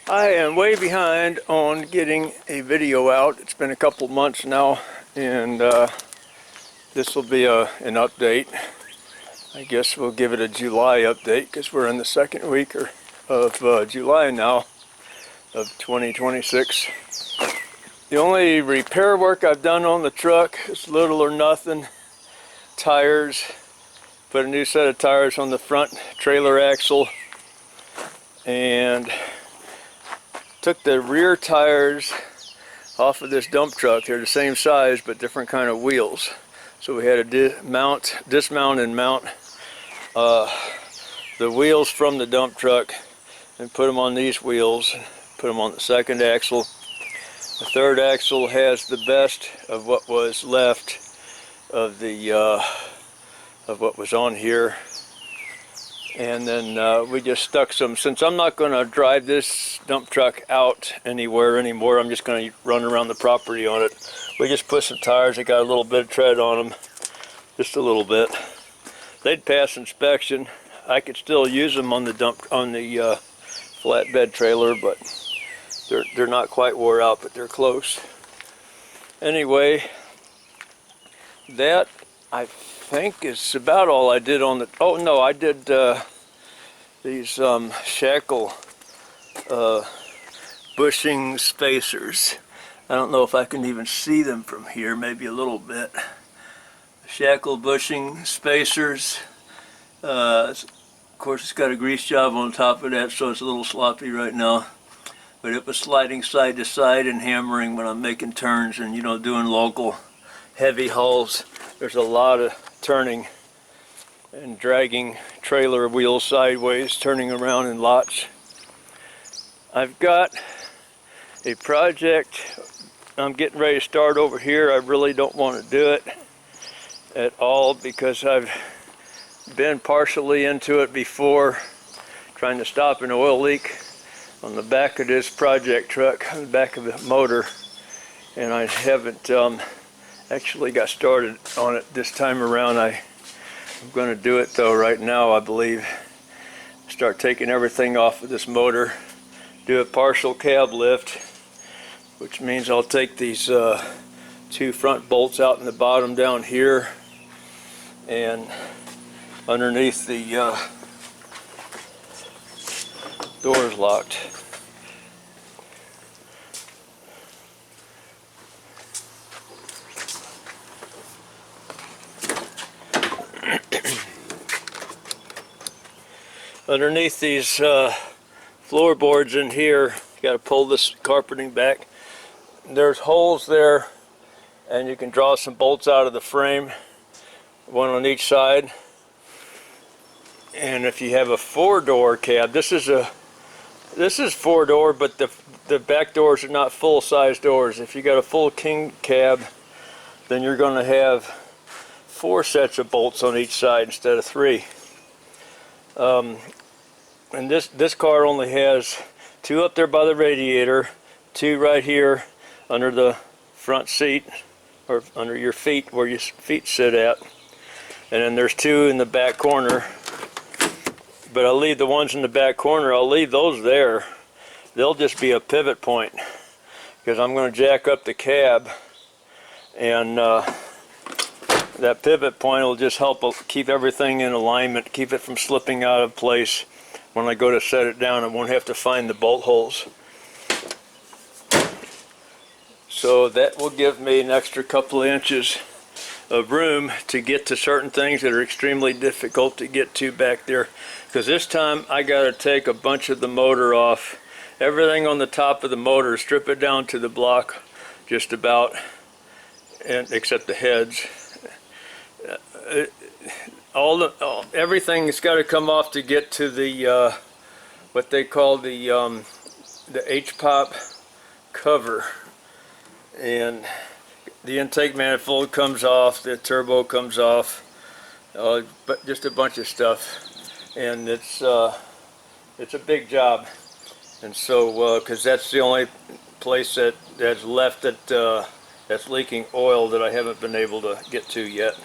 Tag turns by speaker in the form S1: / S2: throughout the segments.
S1: I am way behind on getting a video out. It's been a couple months now, and this will be an update. I guess we'll give it a July update because we're in the second week of July now of 2026. The only repair work I've done on the truck is little or nothing. Tires, put a new set of tires on the front trailer axle, and took the rear tires off of this dump truck. They're the same size but different kind of wheels. So we had to dismount and mount the wheels from the dump truck and put them on these wheels, put them on the second axle. The third axle has the best of what was left of the of what was on here. And then we just stuck some, since I'm not going to drive this dump truck out anywhere anymore, I'm just going to run around the property on it. We just put some tires that got a little bit of tread on them, just a little bit. They'd pass inspection. I could still use them on the flatbed trailer, but they're not quite wore out, but they're close. Anyway, that I think is about all I did on the, oh no, I did these shackle bushing spacers. I don't know if I can even see them from here, maybe a little bit. Shackle bushing spacers. Of course, it's got a grease job on top of that, so it's a little sloppy right now. But it was sliding side to side and hammering when I'm making turns and, you know, doing local heavy hauls. There's a lot of turning and dragging trailer wheels sideways, turning around in lots. I've got a project I'm getting ready to start over here. I really don't want to do it at all because I've been partially into it before, trying to stop an oil leak on the back of this project truck, on the back of the motor, and I haven't actually got started on it this time around. I'm going to do it though right now, I believe. Start taking everything off of this motor, do a partial cab lift, which means I'll take these two front bolts out in the bottom down here, and underneath the door's locked. Underneath these floorboards in here, you got to pull this carpeting back. There's holes there, and you can draw some bolts out of the frame, one on each side. And if you have a four-door cab, this is four-door, but the back doors are not full-size doors. If you got a full king cab, then you're going to have 4 sets of bolts on each side instead of 3. And this car only has 2 up there by the radiator, 2 right here under the front seat, or under your feet where your feet sit at, and then there's 2 in the back corner. But I'll leave the ones in the back corner, I'll leave those there. They'll just be a pivot point, because I'm going to jack up the cab, and that pivot point will just help keep everything in alignment, keep it from slipping out of place. When I go to set it down, I won't have to find the bolt holes. So that will give me an extra couple of inches of room to get to certain things that are extremely difficult to get to back there. Because this time I got to take a bunch of the motor off. Everything on the top of the motor, strip it down to the block just about, and except the heads. Everything's got to come off to get to the what they call the H-pop cover, and the intake manifold comes off, the turbo comes off, but just a bunch of stuff, and it's a big job. And so because that's the only place that's left that's leaking oil that I haven't been able to get to yet.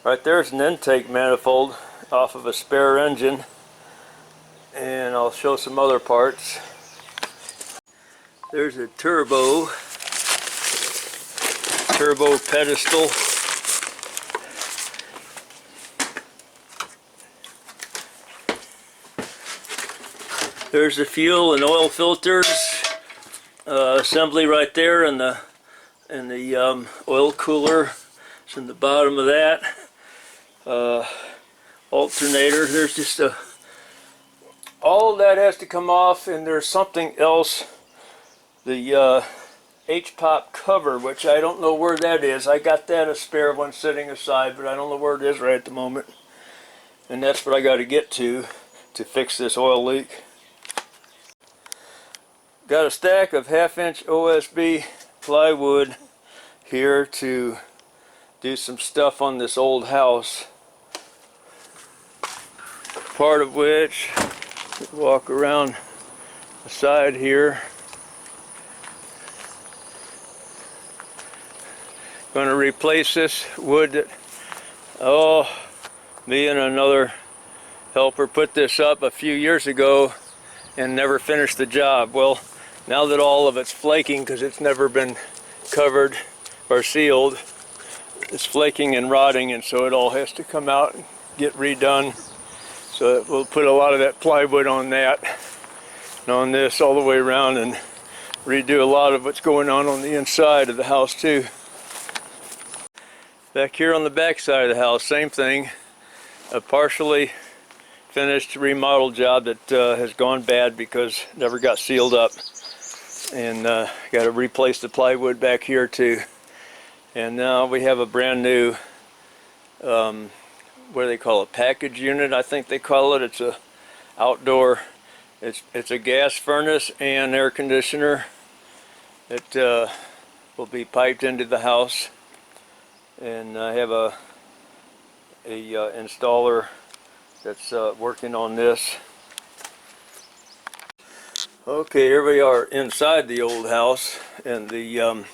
S1: Right there's an intake manifold off of a spare engine, and I'll show some other parts. There's a turbo pedestal. There's the fuel and oil filters assembly right there, and the oil cooler. It's in the bottom of that. Alternator. There's just all of that has to come off, and there's something else. The H-pop cover, which I don't know where that is. I got that, a spare one sitting aside, but I don't know where it is right at the moment. And that's what I got to get to fix this oil leak. Got a stack of 1/2-inch OSB plywood here to do some stuff on this old house. Part of which, walk around the side here. Going to replace this wood that, me and another helper put this up a few years ago and never finished the job. Well, now that all of it's flaking because it's never been covered or sealed, it's flaking and rotting, and so it all has to come out and get redone. So we'll put a lot of that plywood on that and on this all the way around, and redo a lot of what's going on the inside of the house too. Back here on the back side of the house, same thing. A partially finished remodel job that has gone bad because it never got sealed up. And got to replace the plywood back here too. And now we have a brand new, what do they call it, package unit, I think they call it. It's a outdoor, it's a gas furnace and air conditioner. It will be piped into the house. And I have a installer that's working on this. Okay, here we are inside the old house, and the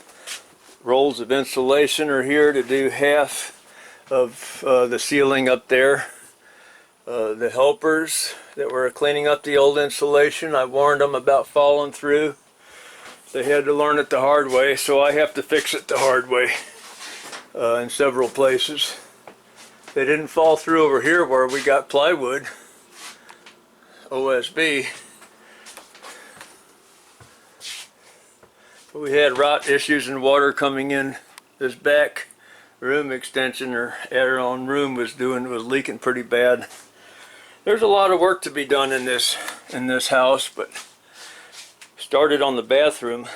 S1: rolls of insulation are here to do half of the ceiling up there. The helpers that were cleaning up the old insulation, I warned them about falling through. They had to learn it the hard way, so I have to fix it the hard way. In several places. They didn't fall through over here where we got plywood, OSB. But we had rot issues and water coming in. This back room extension, or add-on room, was leaking pretty bad. There's a lot of work to be done in this house, but started on the bathroom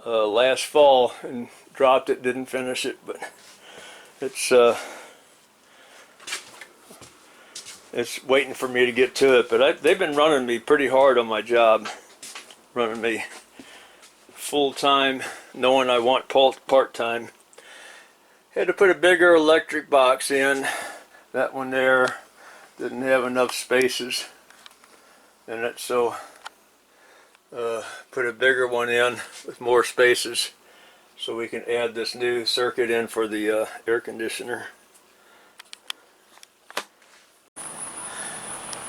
S1: last fall and dropped it, didn't finish it, but it's waiting for me to get to it. But they've been running me pretty hard on my job, running me full-time, knowing I want part-time. Had to put a bigger electric box in. That one there didn't have enough spaces in it, so put a bigger one in with more spaces, so we can add this new circuit in for the air conditioner.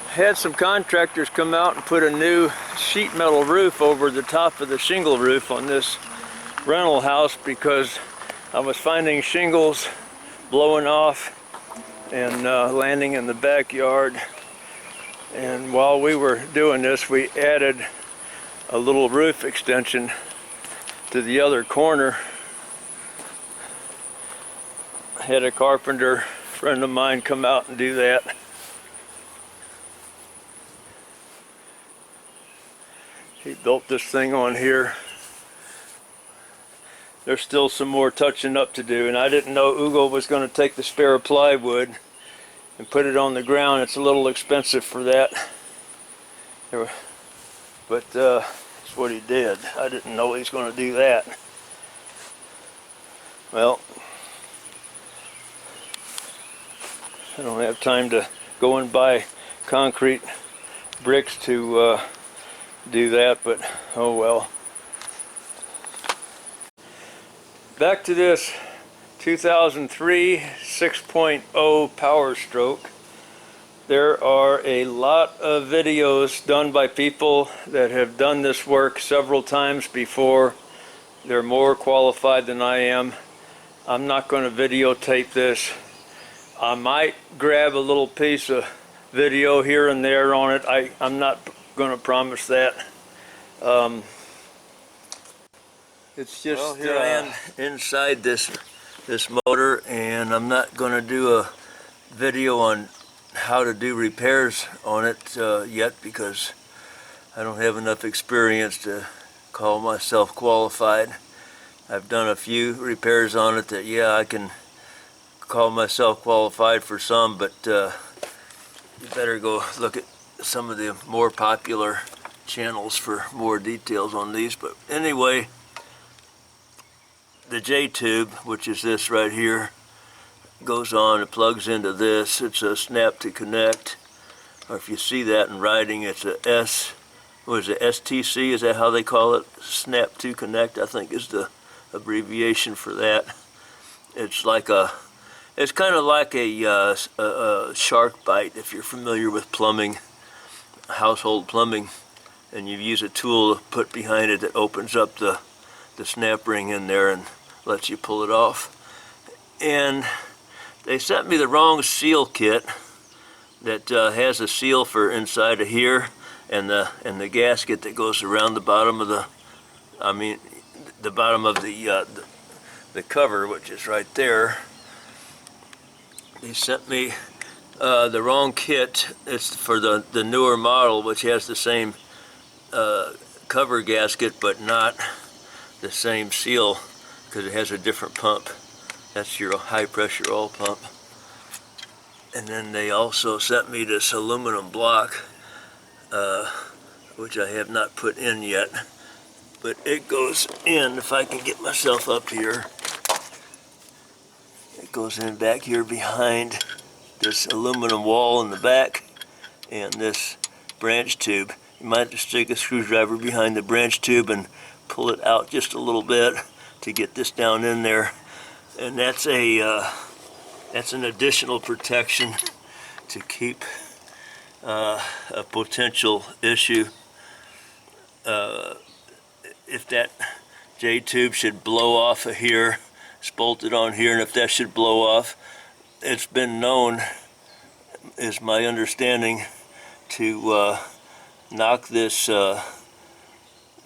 S1: Had some contractors come out and put a new sheet metal roof over the top of the shingle roof on this rental house, because I was finding shingles blowing off and landing in the backyard. And while we were doing this, we added a little roof extension to the other corner. I had a carpenter friend of mine come out and do that. He built this thing on here. There's still some more touching up to do, and I didn't know Ugo was going to take the spare plywood and put it on the ground. It's a little expensive for that, but that's what he did. I didn't know he was going to do that. Well, I don't have time to go and buy concrete bricks to do that, but oh well. Back to this 2003 6.0 Power Stroke. There are a lot of videos done by people that have done this work several times before. They're more qualified than I am. I'm not going to videotape this. I might grab a little piece of video here and there on it. I'm not going to promise that. It's just
S2: well, here I am
S1: inside this motor, and I'm not going to do a video on how to do repairs on it yet, because I don't have enough experience to call myself qualified. I've done a few repairs on it that, yeah, I can call myself qualified for some, but you better go look at some of the more popular channels for more details on these. But anyway, the J-tube, which is this right here, goes on, it plugs into this. It's a snap to connect, or if you see that in writing, it's a what is it, STC, is that how they call it? Snap to connect, I think, is the abbreviation for that. It's like it's kind of like a shark bite, if you're familiar with plumbing, household plumbing, and you use a tool to put behind it that opens up the snap ring in there and lets you pull it off. And they sent me the wrong seal kit that has a seal for inside of here, and the gasket that goes around the bottom of the bottom of the cover, which is right there. They sent me the wrong kit. It's for the newer model, which has the same cover gasket but not the same seal, because it has a different pump. That's your high pressure oil pump. And then they also sent me this aluminum block, which I have not put in yet, but it goes in, if I can get myself up here, it goes in back here behind this aluminum wall in the back and this branch tube. You might just stick a screwdriver behind the branch tube and pull it out just a little bit to get this down in there. And that's an additional protection to keep a potential issue. If that J-tube should blow off of here, it's bolted on here, and if that should blow off, it's been known, is my understanding, to knock this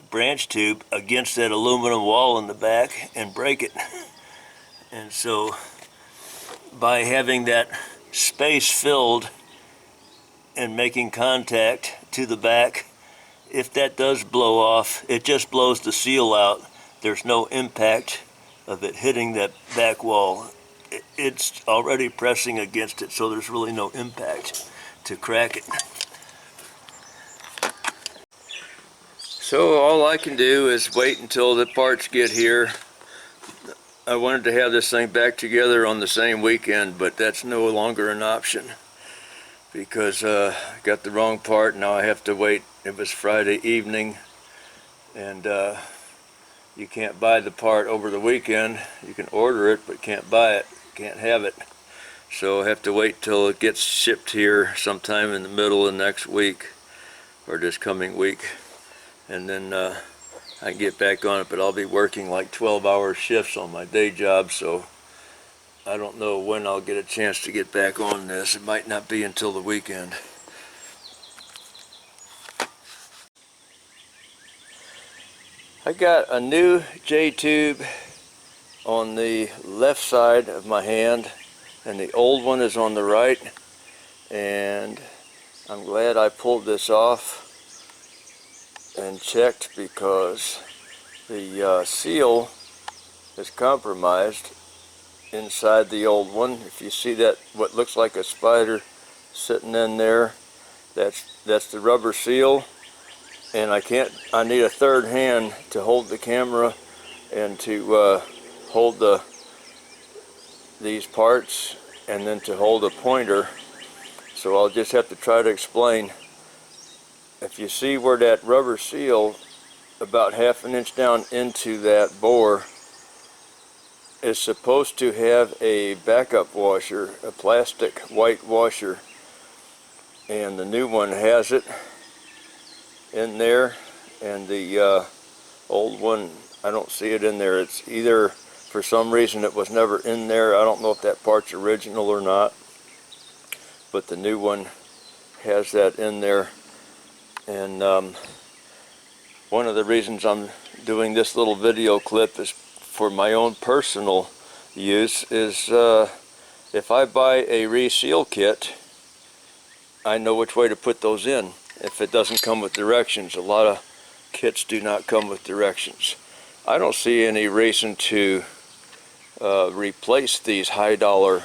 S1: branch tube against that aluminum wall in the back and break it. And so by having that space filled and making contact to the back, if that does blow off, it just blows the seal out. There's no impact of it hitting that back wall. It's already pressing against it, so there's really no impact to crack it. So all I can do is wait until the parts get here. I wanted to have this thing back together on the same weekend, but that's no longer an option, because I got the wrong part. Now I have to wait. It was Friday evening, and you can't buy the part over the weekend. You can order it, but can't buy it, can't have it. So I have to wait till it gets shipped here sometime in the middle of next week, or this coming week, and then I can get back on it. But I'll be working like 12-hour shifts on my day job, so I don't know when I'll get a chance to get back on this. It might not be until the weekend. I got a new J-tube on the left side of my hand, and the old one is on the right, and I'm glad I pulled this off and checked, because the seal is compromised inside the old one. If you see that, what looks like a spider sitting in there, that's the rubber seal. And I need a third hand to hold the camera and to hold these parts, and then to hold a pointer. So I'll just have to try to explain. If you see where that rubber seal, about ½ an inch down into that bore, is supposed to have a backup washer, a plastic white washer, and the new one has it in there, and the old one, I don't see it in there. It's either, for some reason, it was never in there. I don't know if that part's original or not, but the new one has that in there. And one of the reasons I'm doing this little video clip is for my own personal use. Is if I buy a reseal kit, I know which way to put those in if it doesn't come with directions. A lot of kits do not come with directions. I don't see any reason to replace these high-dollar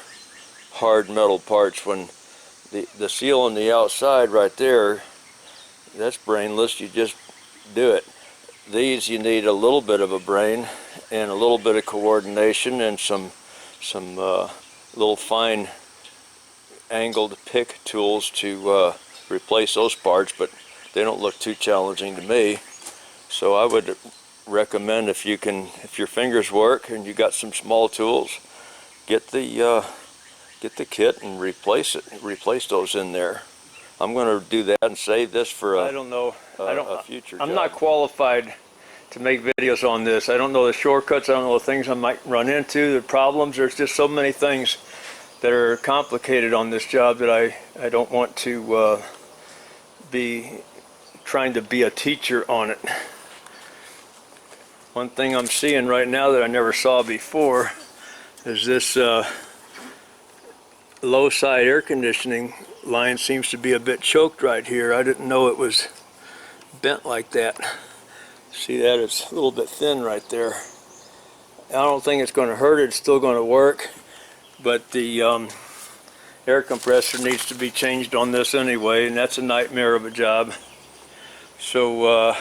S1: hard metal parts when the seal on the outside right there, that's brainless. You just do it. These, you need a little bit of a brain and a little bit of coordination and some little fine angled pick tools to replace those parts, but they don't look too challenging to me. So I would recommend, if your fingers work and you got some small tools, get the kit and replace those in there. I'm going to do that and save this for a future job. I'm not qualified to make videos on this. I don't know the shortcuts. I don't know the things I might run into, the problems. There's just so many things that are complicated on this job that I don't want to be trying to be a teacher on it. One thing I'm seeing right now that I never saw before is this low side air conditioning line seems to be a bit choked right here. I didn't know it was bent like that. See that? It's a little bit thin right there. I don't think it's going to hurt it. It's still going to work, but the air compressor needs to be changed on this anyway, and that's a nightmare of a job. So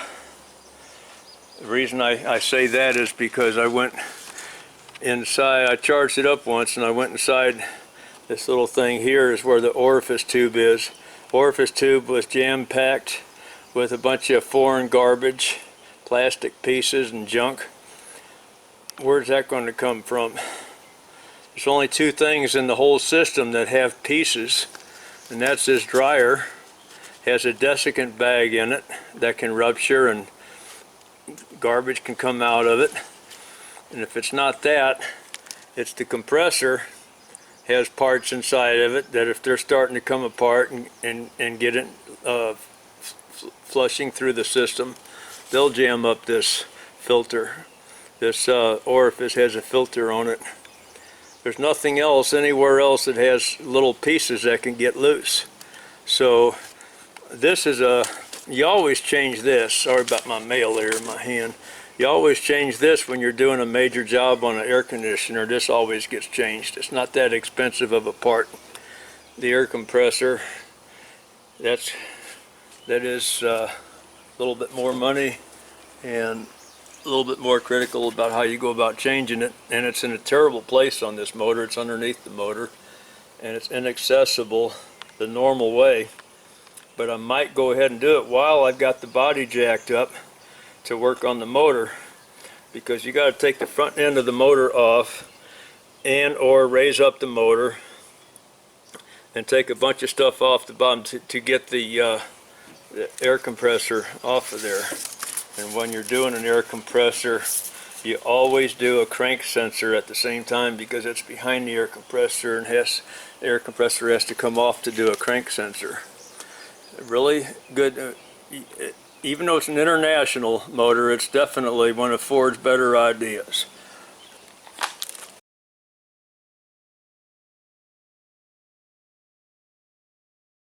S1: the reason I say that is because I went inside, I charged it up once, and I went inside. This little thing here is where the orifice tube is. Orifice tube was jam-packed with a bunch of foreign garbage, plastic pieces and junk. Where's that going to come from? There's only two things in the whole system that have pieces, and that's this dryer. Has a desiccant bag in it that can rupture and garbage can come out of it. And if it's not that, it's the compressor. Has parts inside of it that if they're starting to come apart and get it flushing through the system, they'll jam up this filter. This orifice has a filter on it. There's nothing else anywhere else that has little pieces that can get loose. So this is you always change this. Sorry about my mail there in my hand. You always change this when you're doing a major job on an air conditioner. This always gets changed. It's not that expensive of a part. The air compressor, that is a little bit more money and a little bit more critical about how you go about changing it. And it's in a terrible place on this motor. It's underneath the motor and it's inaccessible the normal way. But I might go ahead and do it while I've got the body jacked up to work on the motor, because you got to take the front end of the motor off and or raise up the motor and take a bunch of stuff off the bottom to get the air compressor off of there. And when you're doing an air compressor, you always do a crank sensor at the same time, because it's behind the air compressor and the air compressor has to come off to do a crank sensor. Really good. Even though it's an international motor, it's definitely one of Ford's better ideas.